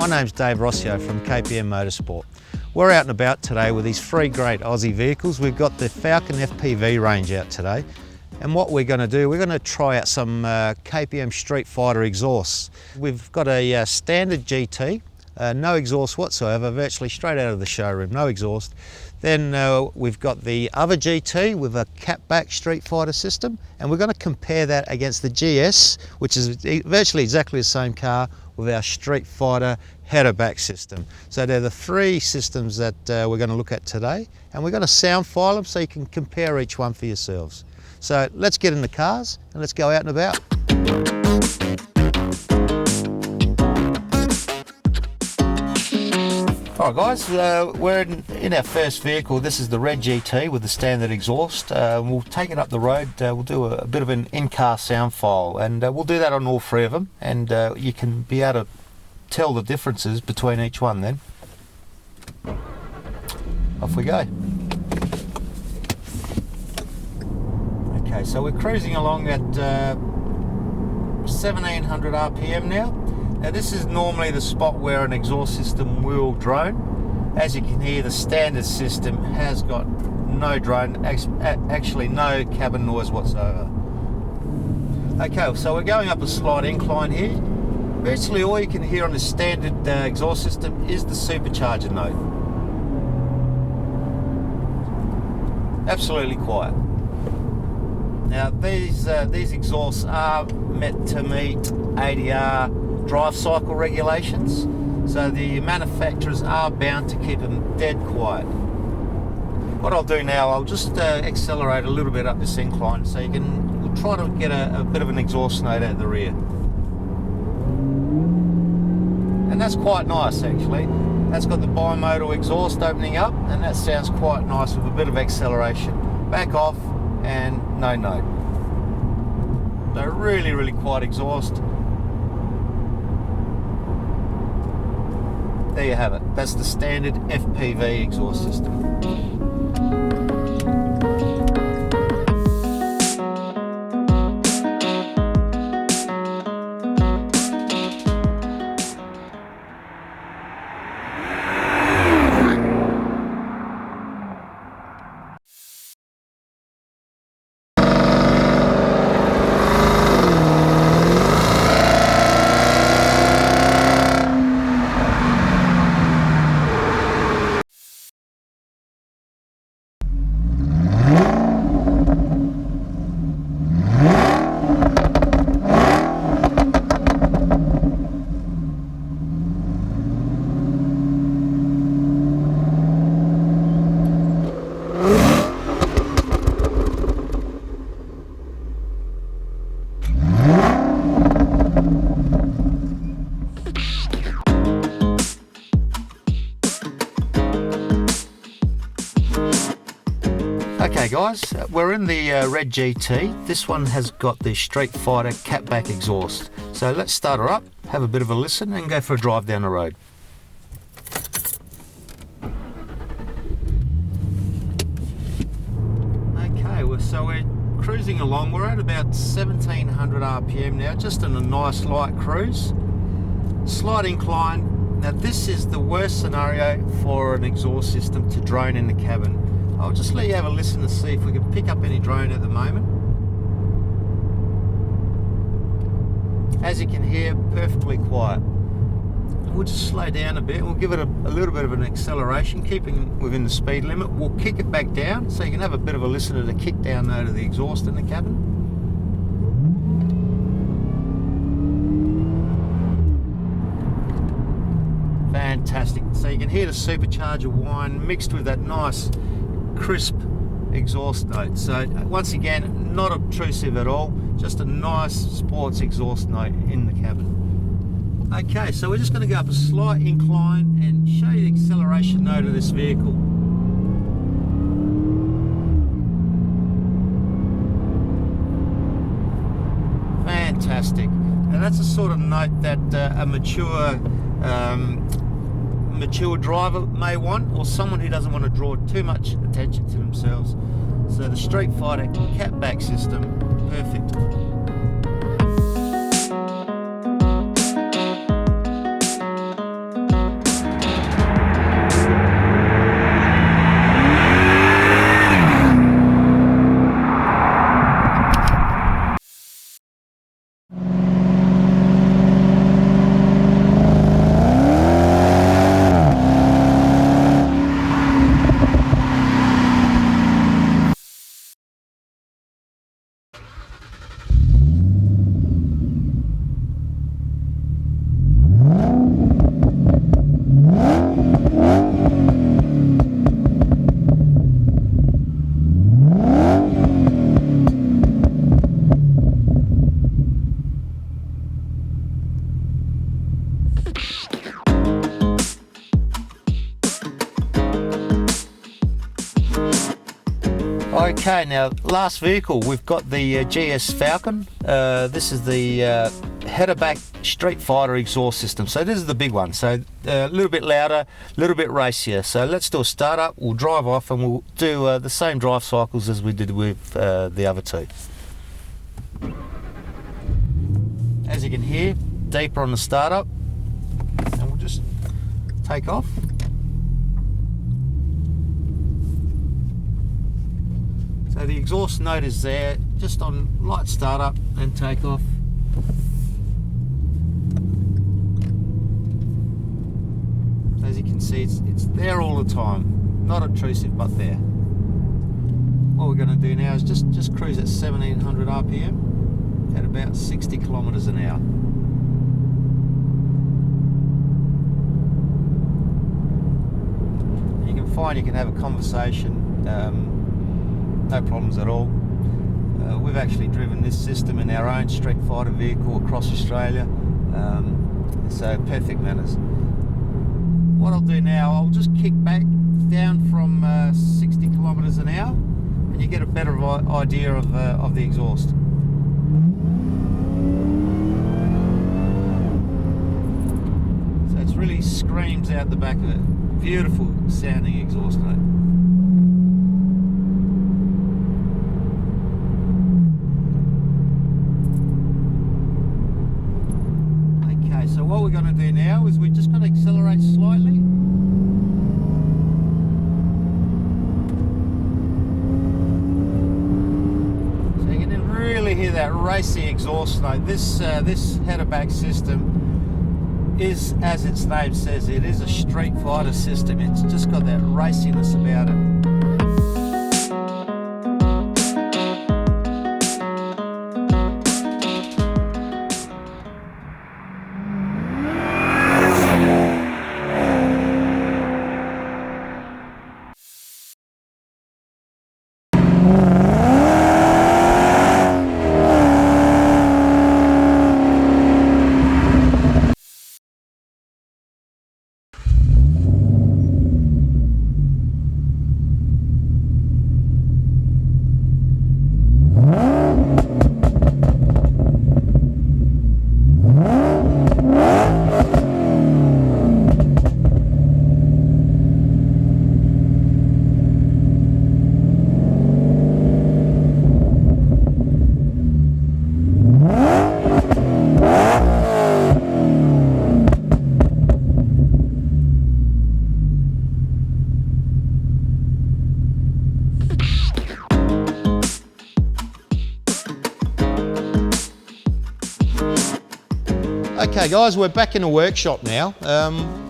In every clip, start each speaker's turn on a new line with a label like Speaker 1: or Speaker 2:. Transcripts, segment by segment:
Speaker 1: My name's David Roscio from KPM Motorsport. We're out and about today with these three great Aussie vehicles. We've got the Falcon FPV range out today, and what we're going to do, we're going to try out some KPM Streetfighter exhausts. We've got a standard GT, no exhaust whatsoever, virtually straight out of the showroom, no exhaust. Then we've got the other GT with a Cat-back Streetfighter system, and we're going to compare that against the GS, which is virtually exactly the same car, with our Streetfighter Header-back system. So they're the three systems that we're going to look at today, and we're going to sound file them so you can compare each one for yourselves. So let's get in the cars and let's go out and about. Alright guys, we're in our first vehicle. This is the red GT with the standard exhaust. We'll take it up the road, we'll do a bit of an in-car sound file, and we'll do that on all three of them, and you can be able to tell the differences between each one then. Off we go. Okay, so we're cruising along at 1700 RPM now. Now this is normally the spot where an exhaust system will drone. As you can hear, the standard system has got no drone, actually no cabin noise whatsoever. Okay, so we're going up a slight incline here. Virtually all you can hear on the standard exhaust system is the supercharger note. Absolutely quiet. Now these exhausts are meant to meet ADR drive cycle regulations, so the manufacturers are bound to keep them dead quiet. What I'll do now, I'll just accelerate a little bit up this incline so you can try to get a bit of an exhaust note out of the rear. And that's quite nice actually. That's got the bimodal exhaust opening up, and that sounds quite nice with a bit of acceleration. Back off and no note. So really quiet exhaust. There you have it. That's the standard FPV exhaust system. Okay guys, we're in the red GT. This one has got the Streetfighter Cat-back Exhaust. So let's start her up, have a bit of a listen and go for a drive down the road. Okay, so we're cruising along. We're at about 1700 RPM now, just in a nice light cruise. Slight incline. Now this is the worst scenario for an exhaust system to drone in the cabin. I'll just let you have a listen to see if we can pick up any drone at the moment. As you can hear, perfectly quiet. We'll just slow down a bit. We'll give it a little bit of an acceleration, keeping within the speed limit. We'll kick it back down so you can have a bit of a listen to the kick down note of the exhaust in the cabin. Fantastic. So you can hear the supercharger whine mixed with that nice crisp exhaust note. So once again, not obtrusive at all, just a nice sports exhaust note in the cabin. Okay, so we're just going to go up a slight incline and show you the acceleration note of this vehicle. Fantastic. Now that's the sort of note that a mature driver may want, or someone who doesn't want to draw too much attention to themselves. So the Streetfighter Cat-back system, perfect. Okay, now last vehicle, we've got the GS Falcon. This is the Header-back Streetfighter Exhaust System. So this is the big one. So a little bit louder, a little bit racier. So let's do a start up, we'll drive off and we'll do the same drive cycles as we did with the other two. As you can hear, deeper on the startup, and we'll just take off. So the exhaust note is there, just on light startup and take off. As you can see, it's there all the time, not obtrusive but there. What we're going to do now is just cruise at 1700 RPM at about 60 kilometers an hour. You can find you can have a conversation. No problems at all. We've actually driven this system in our own Streetfighter vehicle across Australia, so perfect manners. What I'll do now, I'll just kick back down from 60 kilometres an hour and you get a better idea of the exhaust. So it really screams out the back of it. Beautiful sounding exhaust note. So what we're going to do now is we're just going to accelerate slightly. So you can really hear that racy exhaust note. This header-back system is, as its name says, it is a Streetfighter system. It's just got that raciness about it. Okay guys, we're back in the workshop now.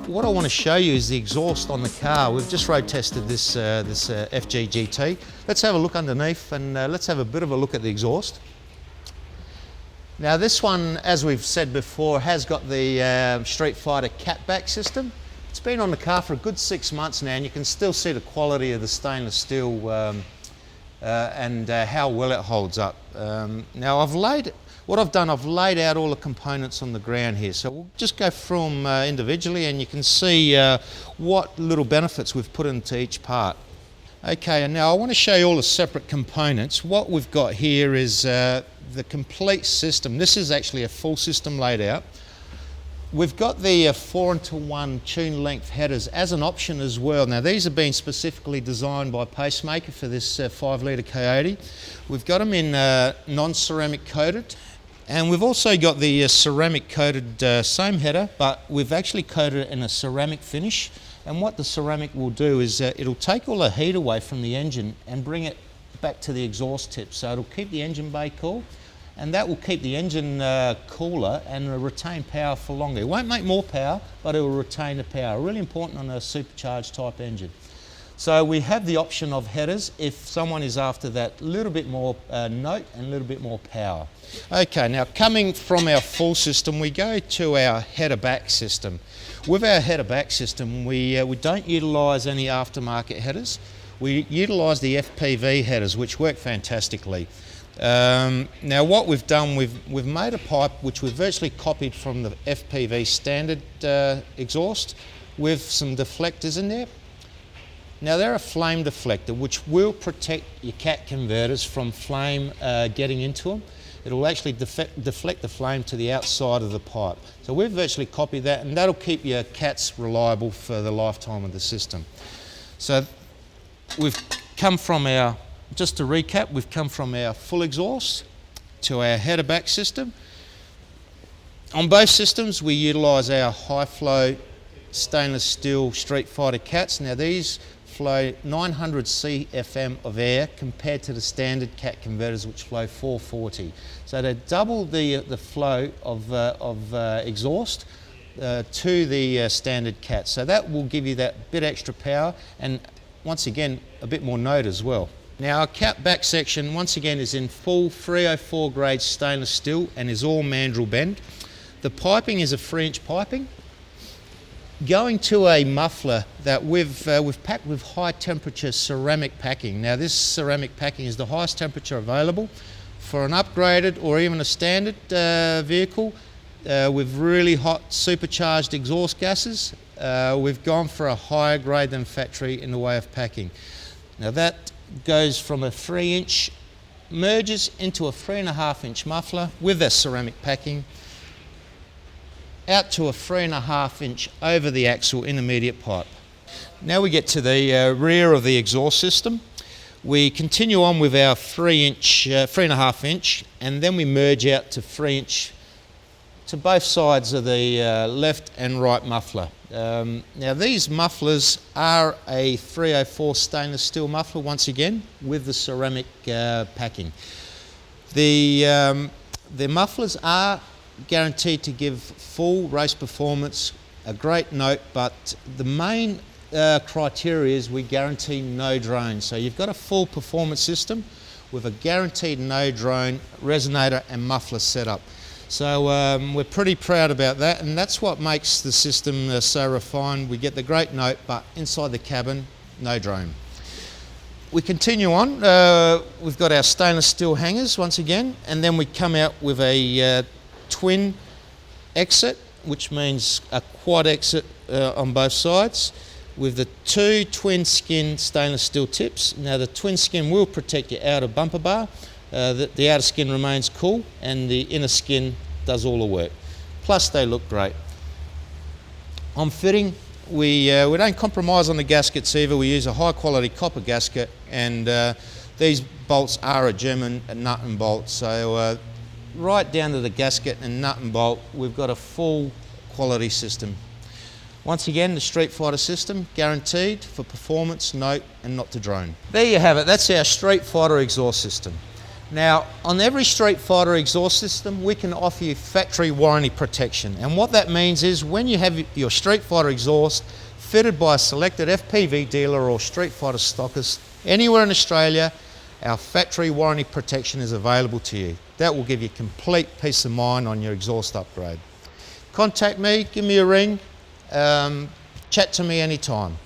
Speaker 1: What I want to show you is the exhaust on the car. We've just road tested this FG GT. Let's have a look underneath and let's have a bit of a look at the exhaust. Now this one, as we've said before, has got the Streetfighter Cat-back system. It's been on the car for a good 6 months now and you can still see the quality of the stainless steel and how well it holds up. Now what I've done, I've laid out all the components on the ground here. So we'll just go through them individually and you can see what little benefits we've put into each part. Okay, and now I want to show you all the separate components. What we've got here is the complete system. This is actually a full system laid out. We've got the 4:1 tune length headers as an option as well. Now these have been specifically designed by Pacemaker for this 5 litre Coyote. We've got them in non-ceramic coated, and we've also got the ceramic coated same header, but we've actually coated it in a ceramic finish. And what the ceramic will do is it'll take all the heat away from the engine and bring it back to the exhaust tip. So it'll keep the engine bay cool, and that will keep the engine cooler and retain power for longer. It won't make more power, but it will retain the power. Really important on a supercharged type engine. So we have the option of headers if someone is after that little bit more note and a little bit more power. Okay, now coming from our full system, we go to our header-back system. With our header-back system, we don't utilise any aftermarket headers. We utilise the FPV headers, which work fantastically. Now what we've done, we've made a pipe which we've virtually copied from the FPV standard exhaust with some deflectors in there. Now they're a flame deflector which will protect your cat converters from flame getting into them. It will actually deflect the flame to the outside of the pipe. So we've virtually copied that, and that'll keep your cats reliable for the lifetime of the system. So we've come from our, just to recap, we've come from our full exhaust to our header-back system. On both systems we utilise our high flow stainless steel Streetfighter Cats. Now these flow 900 CFM of air compared to the standard cat converters which flow 440. So they double the flow of exhaust to the standard cat. So that will give you that bit extra power, and once again a bit more note as well. Now our cat-back section once again is in full 304 grade stainless steel and is all mandrel bend. The piping is a 3-inch piping, going to a muffler that we've packed with high temperature ceramic packing. Now this ceramic packing is the highest temperature available for an upgraded or even a standard vehicle with really hot supercharged exhaust gases. We've gone for a higher grade than factory in the way of packing. Now that goes from a 3-inch, merges into a 3.5-inch muffler with that ceramic packing, out to a 3.5-inch over the axle intermediate pipe. Now we get to the rear of the exhaust system. We continue on with our 3.5-inch, and then we merge out to 3-inch to both sides of the left and right muffler. Now these mufflers are a 304 stainless steel muffler once again with the ceramic packing. The mufflers are guaranteed to give full race performance, a great note, but the main criteria is we guarantee no drone. So you've got a full performance system with a guaranteed no drone resonator and muffler setup. So we're pretty proud about that, and that's what makes the system so refined. We get the great note, but inside the cabin, no drone. We continue on, we've got our stainless steel hangers once again, and then we come out with a twin exit, which means a quad exit on both sides, with the 2 twin skin stainless steel tips. Now the twin skin will protect your outer bumper bar. The outer skin remains cool and the inner skin does all the work. Plus they look great. On fitting, we don't compromise on the gaskets either. We use a high quality copper gasket, and these bolts are a German nut and bolt. So right down to the gasket and nut and bolt, we've got a full quality system. Once again, the Streetfighter system, guaranteed for performance, note, and not to drone. There you have it, that's our Streetfighter exhaust system. Now, on every Streetfighter exhaust system, we can offer you factory warranty protection. And what that means is when you have your Streetfighter exhaust fitted by a selected FPV dealer or Streetfighter stockist anywhere in Australia, our factory warranty protection is available to you. That will give you complete peace of mind on your exhaust upgrade. Contact me, give me a ring, chat to me anytime.